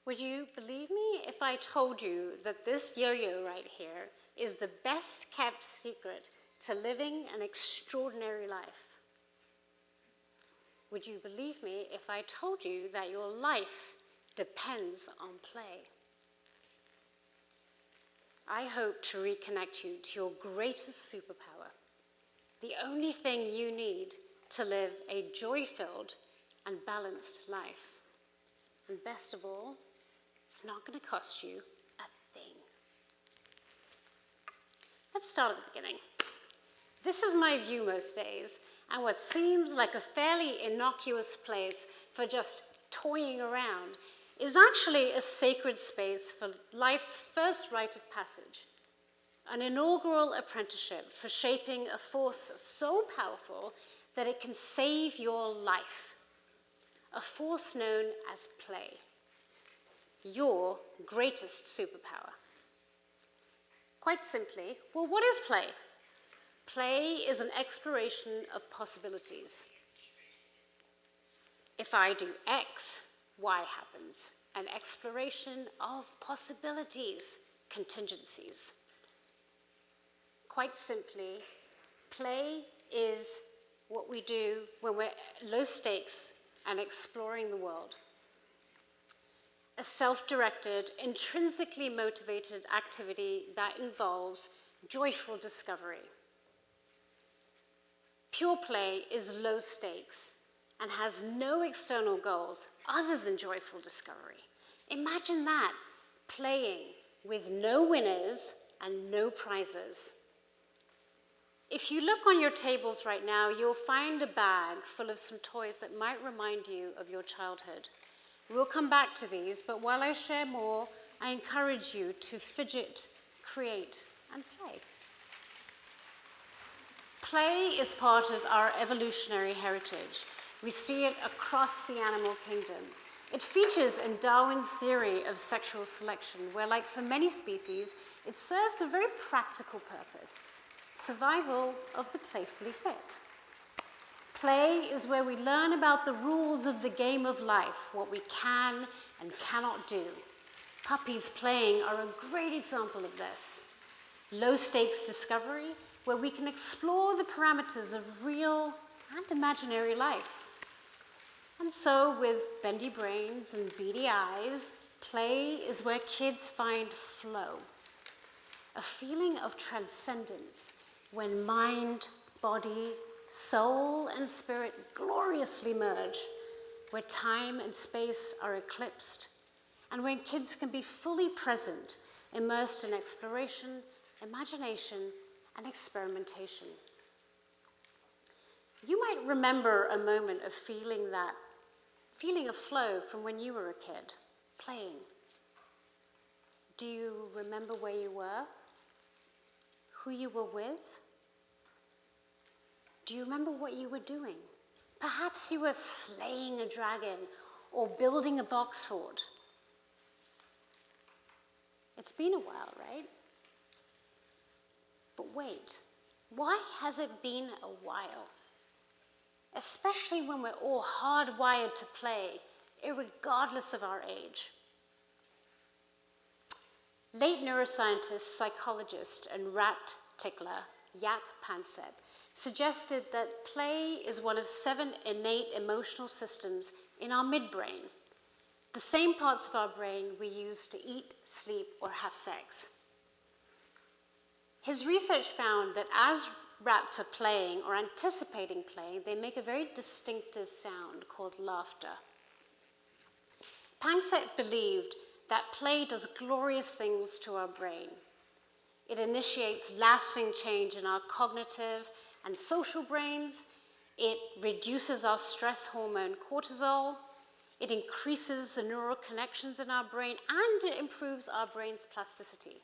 Would you believe me if I told you that this yo-yo right here is the best kept secret to living an extraordinary life? Would you believe me if I told you that your life depends on play? I hope to reconnect you to your greatest superpower, the only thing you need to live a joy-filled and balanced life. And best of all, it's not going to cost you a thing. Let's start at the beginning. This is my view most days, and what seems like a fairly innocuous place for just toying around is actually a sacred space for life's first rite of passage, an inaugural apprenticeship for shaping a force so powerful that it can save your life, a force known as play, your greatest superpower. Quite simply, well, what is play? Play is an exploration of possibilities. If I do X, Y happens. An exploration of possibilities, contingencies. Quite simply, play is what we do when we're low stakes and exploring the world. A self-directed, intrinsically motivated activity that involves joyful discovery. Pure play is low stakes and has no external goals other than joyful discovery. Imagine that, playing with no winners and no prizes. If you look on your tables right now, you'll find a bag full of some toys that might remind you of your childhood. We'll come back to these, but while I share more, I encourage you to fidget, create, and play. Play is part of our evolutionary heritage. We see it across the animal kingdom. It features in Darwin's theory of sexual selection, where, like for many species, it serves a very practical purpose: survival of the playfully fit. Play is where we learn about the rules of the game of life, what we can and cannot do. Puppies playing are a great example of this. Low-stakes discovery, where we can explore the parameters of real and imaginary life. And so, with bendy brains and beady eyes, play is where kids find flow, a feeling of transcendence when mind, body, soul, and spirit gloriously merge, where time and space are eclipsed, and when kids can be fully present, immersed in exploration, imagination, and experimentation. You might remember a moment of feeling of flow from when you were a kid, playing. Do you remember where you were? Who you were with? Do you remember what you were doing? Perhaps you were slaying a dragon or building a box fort. It's been a while, right? But wait, why has it been a while? Especially when we're all hardwired to play, irregardless of our age. Late neuroscientist, psychologist, and rat tickler, Jaak Panksepp, suggested that play is one of 7 innate emotional systems in our midbrain, the same parts of our brain we use to eat, sleep, or have sex. His research found that as rats are playing or anticipating playing, they make a very distinctive sound called laughter. Panksepp believed that play does glorious things to our brain. It initiates lasting change in our cognitive and social brains. It reduces our stress hormone cortisol. It increases the neural connections in our brain, and it improves our brain's plasticity.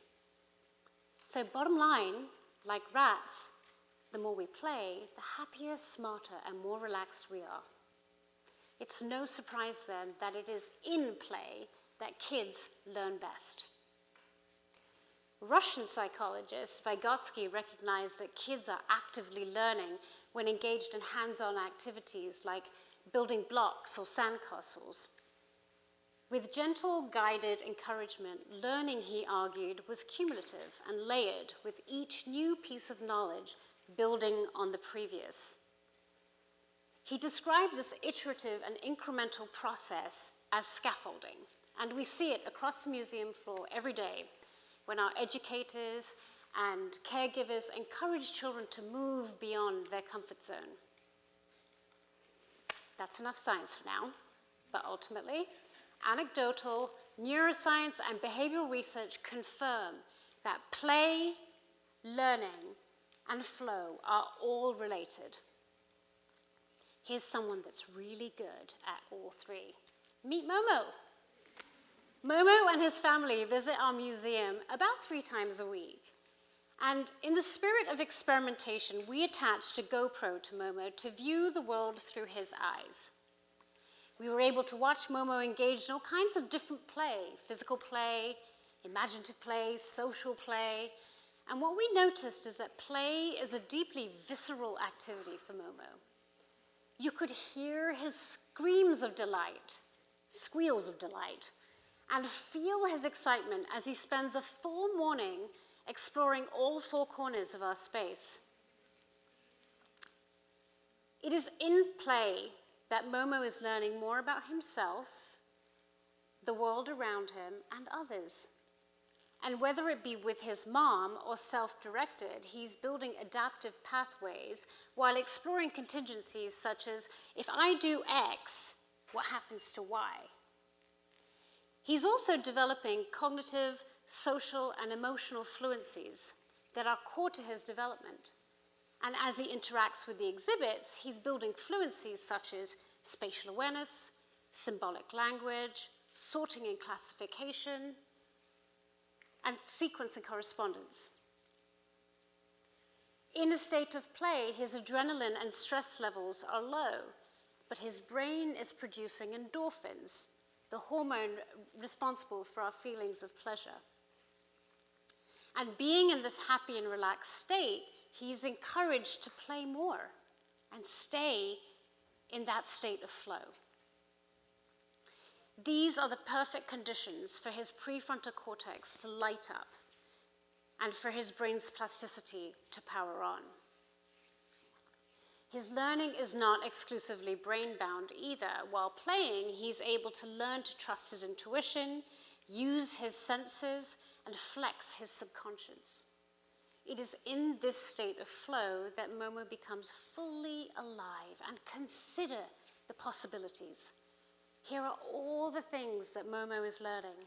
So bottom line, like rats, the more we play, the happier, smarter, and more relaxed we are. It's no surprise then that it is in play that kids learn best. Russian psychologist Vygotsky recognized that kids are actively learning when engaged in hands-on activities like building blocks or sandcastles. With gentle, guided encouragement, learning, he argued, was cumulative and layered, with each new piece of knowledge building on the previous. He described this iterative and incremental process as scaffolding, and we see it across the museum floor every day when our educators and caregivers encourage children to move beyond their comfort zone. That's enough science for now, but ultimately, anecdotal neuroscience and behavioral research confirm that play, learning, and flow are all related. Here's someone that's really good at all three. Meet Momo. Momo and his family visit our museum about 3 times a week. And in the spirit of experimentation, we attached a GoPro to Momo to view the world through his eyes. We were able to watch Momo engage in all kinds of different play, physical play, imaginative play, social play. And what we noticed is that play is a deeply visceral activity for Momo. You could hear his screams of delight, squeals of delight, and feel his excitement as he spends a full morning exploring all 4 corners of our space. It is in play that Momo is learning more about himself, the world around him, and others. And whether it be with his mom or self-directed, he's building adaptive pathways while exploring contingencies such as, if I do X, what happens to Y? He's also developing cognitive, social, and emotional fluencies that are core to his development. And as he interacts with the exhibits, he's building fluencies such as spatial awareness, symbolic language, sorting and classification, and sequence and correspondence. In a state of play, his adrenaline and stress levels are low, but his brain is producing endorphins, the hormone responsible for our feelings of pleasure. And being in this happy and relaxed state, he's encouraged to play more and stay in that state of flow. These are the perfect conditions for his prefrontal cortex to light up and for his brain's plasticity to power on. His learning is not exclusively brain-bound either. While playing, he's able to learn to trust his intuition, use his senses, and flex his subconscious. It is in this state of flow that Momo becomes fully alive and consider the possibilities. Here are all the things that Momo is learning,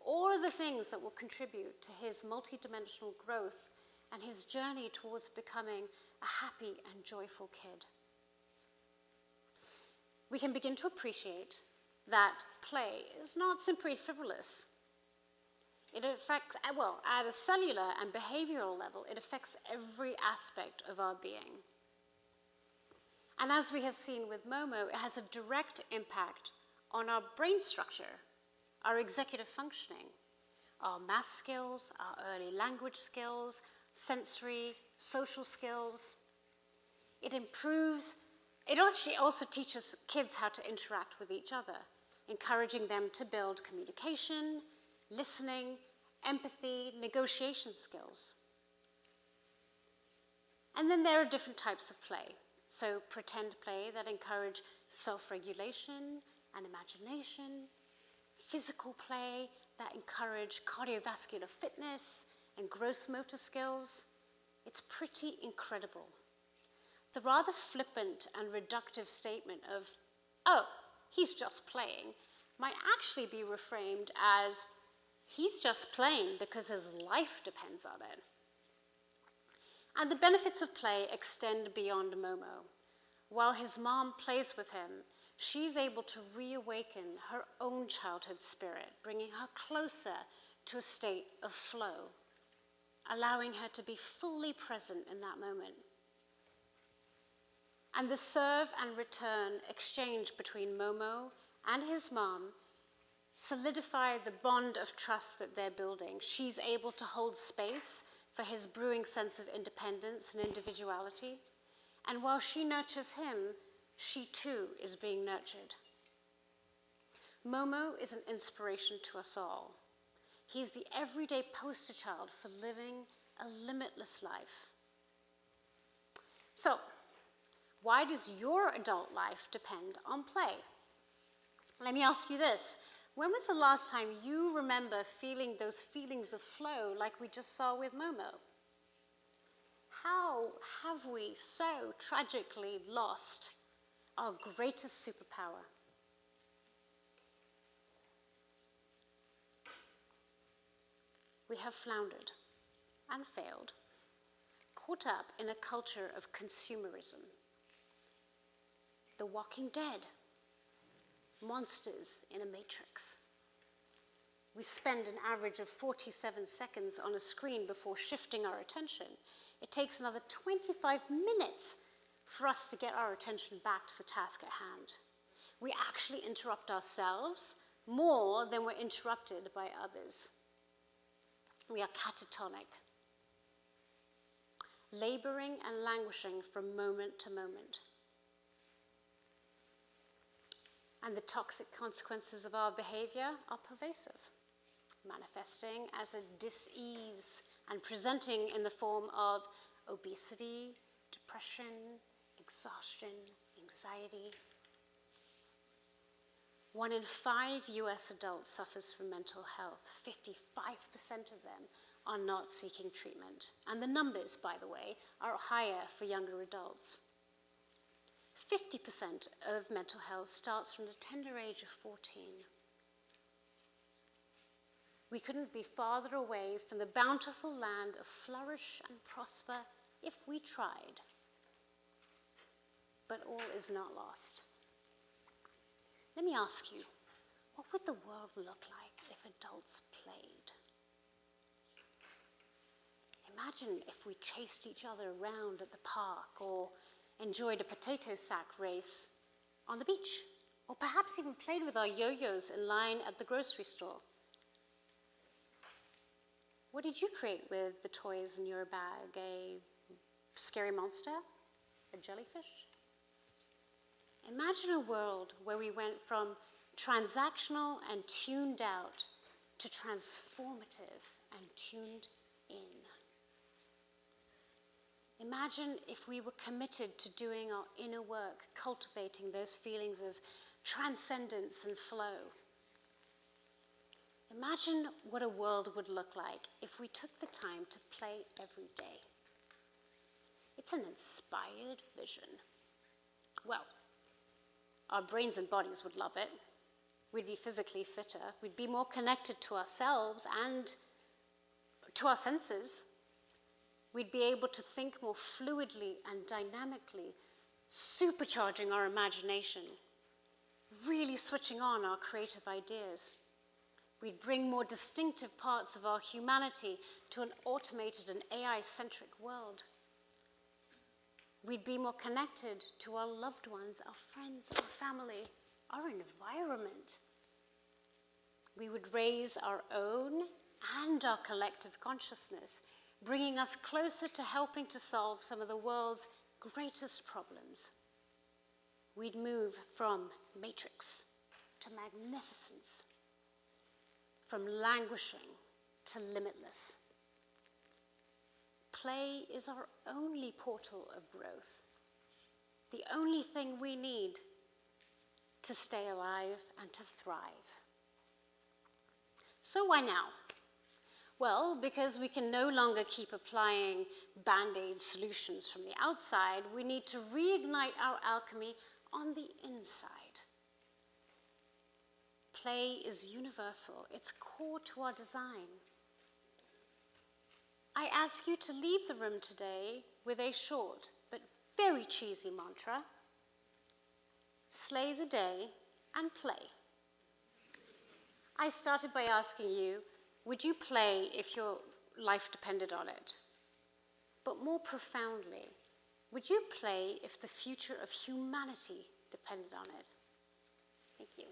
all of the things that will contribute to his multidimensional growth and his journey towards becoming a happy and joyful kid. We can begin to appreciate that play is not simply frivolous. It affects, well, at a cellular and behavioral level, it affects every aspect of our being. And as we have seen with Momo, it has a direct impact on our brain structure, our executive functioning, our math skills, our early language skills, sensory, social skills. It actually also teaches kids how to interact with each other, encouraging them to build communication, listening, empathy, negotiation skills. And then there are different types of play. So pretend play that encourage self-regulation and imagination, physical play that encourage cardiovascular fitness and gross motor skills. It's pretty incredible. The rather flippant and reductive statement of, oh, he's just playing, might actually be reframed as, he's just playing because his life depends on it. And the benefits of play extend beyond Momo. While his mom plays with him, she's able to reawaken her own childhood spirit, bringing her closer to a state of flow, allowing her to be fully present in that moment. And the serve and return exchange between Momo and his mom solidify the bond of trust that they're building. She's able to hold space for his brewing sense of independence and individuality. And while she nurtures him, she too is being nurtured. Momo is an inspiration to us all. He is the everyday poster child for living a limitless life. So, why does your adult life depend on play? Let me ask you this. When was the last time you remember feeling those feelings of flow like we just saw with Momo? How have we so tragically lost our greatest superpower? We have floundered and failed, caught up in a culture of consumerism. The Walking Dead, monsters in a matrix. We spend an average of 47 seconds on a screen before shifting our attention. It takes another 25 minutes for us to get our attention back to the task at hand. We actually interrupt ourselves more than we're interrupted by others. We are catatonic, laboring and languishing from moment to moment. And the toxic consequences of our behavior are pervasive, manifesting as a dis-ease and presenting in the form of obesity, depression, exhaustion, anxiety. 1 in 5 US adults suffers from mental health. 55% of them are not seeking treatment. And the numbers, by the way, are higher for younger adults. 50% of mental health starts from the tender age of 14. We couldn't be farther away from the bountiful land of flourish and prosper if we tried. But all is not lost. Let me ask you, what would the world look like if adults played? Imagine if we chased each other around at the park or enjoyed a potato sack race on the beach, or perhaps even played with our yo-yos in line at the grocery store. What did you create with the toys in your bag? A scary monster? A jellyfish? Imagine a world where we went from transactional and tuned out to transformative and tuned in. Imagine if we were committed to doing our inner work, cultivating those feelings of transcendence and flow. Imagine what a world would look like if we took the time to play every day. It's an inspired vision. Well, our brains and bodies would love it. We'd be physically fitter. We'd be more connected to ourselves and to our senses. We'd be able to think more fluidly and dynamically, supercharging our imagination, really switching on our creative ideas. We'd bring more distinctive parts of our humanity to an automated and AI-centric world. We'd be more connected to our loved ones, our friends, our family, our environment. We would raise our own and our collective consciousness, bringing us closer to helping to solve some of the world's greatest problems. We'd move from matrix to magnificence, from languishing to limitless. Play is our only portal of growth, the only thing we need to stay alive and to thrive. So why now? Well, because we can no longer keep applying band-aid solutions from the outside, we need to reignite our alchemy on the inside. Play is universal. It's core to our design. I ask you to leave the room today with a short but very cheesy mantra. Slay the day and play. I started by asking you, would you play if your life depended on it? But more profoundly, would you play if the future of humanity depended on it? Thank you.